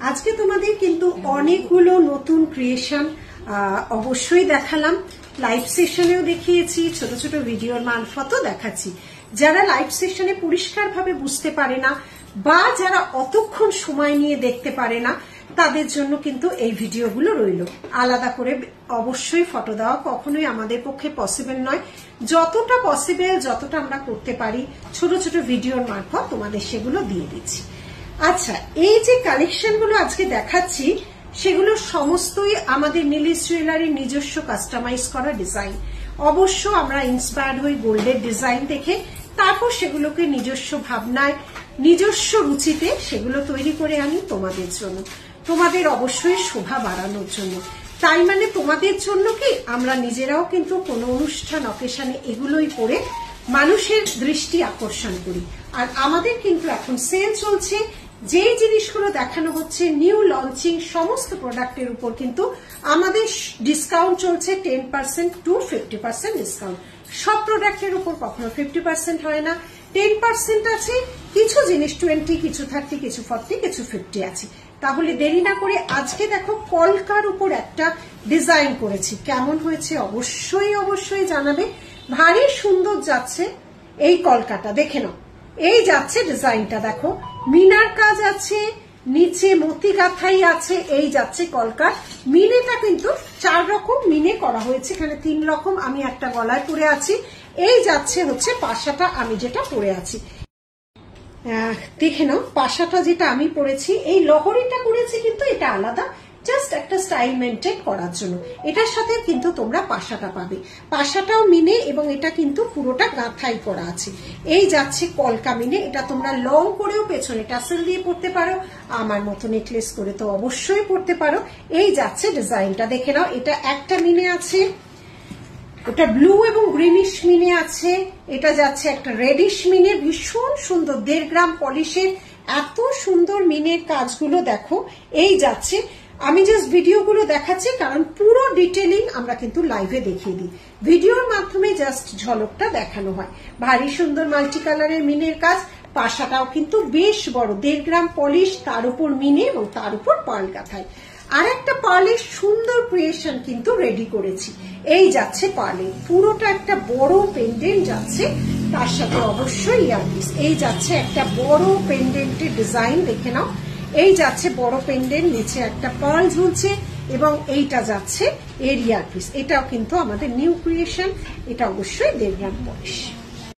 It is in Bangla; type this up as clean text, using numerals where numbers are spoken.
আজকে তোমাদের কিন্তু অনেকগুলো নতুন ক্রিয়েশন অবশ্যই দেখালাম, লাইভ সেশনেও দেখিয়েছি, ছোট ছোট ভিডিওর মারফতও দেখাচ্ছি। যারা লাইভ সেশনে পরিষ্কারভাবে বুঝতে পারে না বা যারা অতক্ষণ সময় নিয়ে দেখতে পারে না তাদের জন্য কিন্তু এই ভিডিওগুলো রইল। আলাদা করে অবশ্যই ফটো দেওয়া কখনোই আমাদের পক্ষে পসিবল নয়। যতটা পসিবল, যতটা আমরা করতে পারি ছোট ছোট ভিডিওর মারফত তোমাদের সেগুলো দিয়ে দিচ্ছি। আচ্ছা, এই যে কালেকশনগুলো আজকে দেখাচ্ছি সেগুলো সমস্তই আমাদের নীলিশ জুয়েলারির নিজস্ব কাস্টমাইজ করা ডিজাইন। অবশ্য আমরা ইন্সপায়ার্ড হই গোল্ডের ডিজাইন দেখে, তারপর সেগুলোকে নিজস্ব ভাবনায় নিজস্ব রুচিতে সেগুলো তৈরি করে আনি তোমাদের জন্য, তোমাদের অবশ্যই শোভা বাড়ানোর জন্য। তাই মানে তোমাদের জন্য কি আমরা নিজেরাও কিন্তু কোনো অনুষ্ঠান অকেশনে এগুলোই পরে মানুষের দৃষ্টি আকর্ষণ করি। আর আমাদের কিন্তু এখন সেল চলছে, যে জিনিসগুলো দেখানো হচ্ছে নিউ লঞ্চিং সমস্ত প্রোডাক্টের উপর কিন্তু আমাদের ডিসকাউন্ট চলছে 10% to 50% ডিসকাউন্ট। সব প্রোডাক্টের উপর কখনো 50% হয় না, 10% আছে, কিছু জিনিস 20, কিছু 30, কিছু 40, কিছু 50 আছে। তাহলে দেরি না করে আজকে দেখো কলকার উপর একটা ডিজাইন করেছি, কেমন হয়েছে অবশ্যই অবশ্যই জানাবে। ভারী সুন্দর যাচ্ছে এই কলকাটা, দেখে নাও। এই যাচ্ছে ডিজাইনটা, দেখো মিনার কাজ আছে, নিচে মতি গাঁথাই আছে, এই যাচ্ছে কলকার। মিনেটা কিন্তু 4 রকম মিনে করা হয়েছে, এখানে 3 রকম, আমি একটা গলায় পরে আছি। এই যাচ্ছে হচ্ছে পাশাটা, আমি যেটা পরে আছি দেখে নাও, পাশাটা যেটা আমি পরেছি, এই লহরিটা করেছি কিন্তু এটা আলাদা, জাস্ট একটা স্টাইল মেনটেন করার জন্য। এটার সাথে কিন্তু তোমরা পাশাটা পাবে, পাশাটাও মিনে এবং এটা কিন্তু পুরোটা গাঁথাই করা আছে। এই যাচ্ছে কলকা মিনে, এটা তোমরা লং করেও পেছনে টাসেল দিয়ে পরতে পারো, আমার মতো নেকলেস করে তো অবশ্যই পরতে পারো। এই যাচ্ছে ডিজাইনটা, দেখে নাও। এটা একটা মিনে আছে, ওটা ব্লু এবং গ্রিনিশ মিনে আছে, এটা যাচ্ছে একটা রেডিশ মিনে, ভীষণ সুন্দর 1.5 গ্রাম পলিশের, এত সুন্দর মিনের কাজগুলো দেখো। এই যাচ্ছে, আমি জাস্ট ভিডিওগুলো দেখাচ্ছি কারণ পুরো ডিটেলিং আমরা কিন্তু লাইভে দেখিয়ে দিই, ভিডিওর মাধ্যমে জাস্ট ঝলকটা দেখানো হয়। ভারী সুন্দর মাল্টি কালারের মিনের কাজ, পাশাটাও কিন্তু বেশ বড়, 1.5 গ্রাম পলিশ, তার উপর মিনে এবং তার উপর পার্ল গাঁথায়। আর একটা পার্লের সুন্দর ক্রিয়েশন কিন্তু রেডি করেছি। এই যাচ্ছে পার্লের পুরোটা একটা বড় পেন্ডেন্ট যাচ্ছে, তার সাথে অবশ্যই ইয়ারপিস। এই যাচ্ছে একটা বড় পেন্ডেন্টের ডিজাইন, দেখে নাও। এই যাচ্ছে বড় পেন্ডেন্ট, নিচে একটা পার্ল ঝুলছে এবং এইটা যাচ্ছে এর ইয়ারপিস। এটাও কিন্তু আমাদের নিউ ক্রিয়েশন, এটা অবশ্যই 1.5 গ্রাম পলিশ।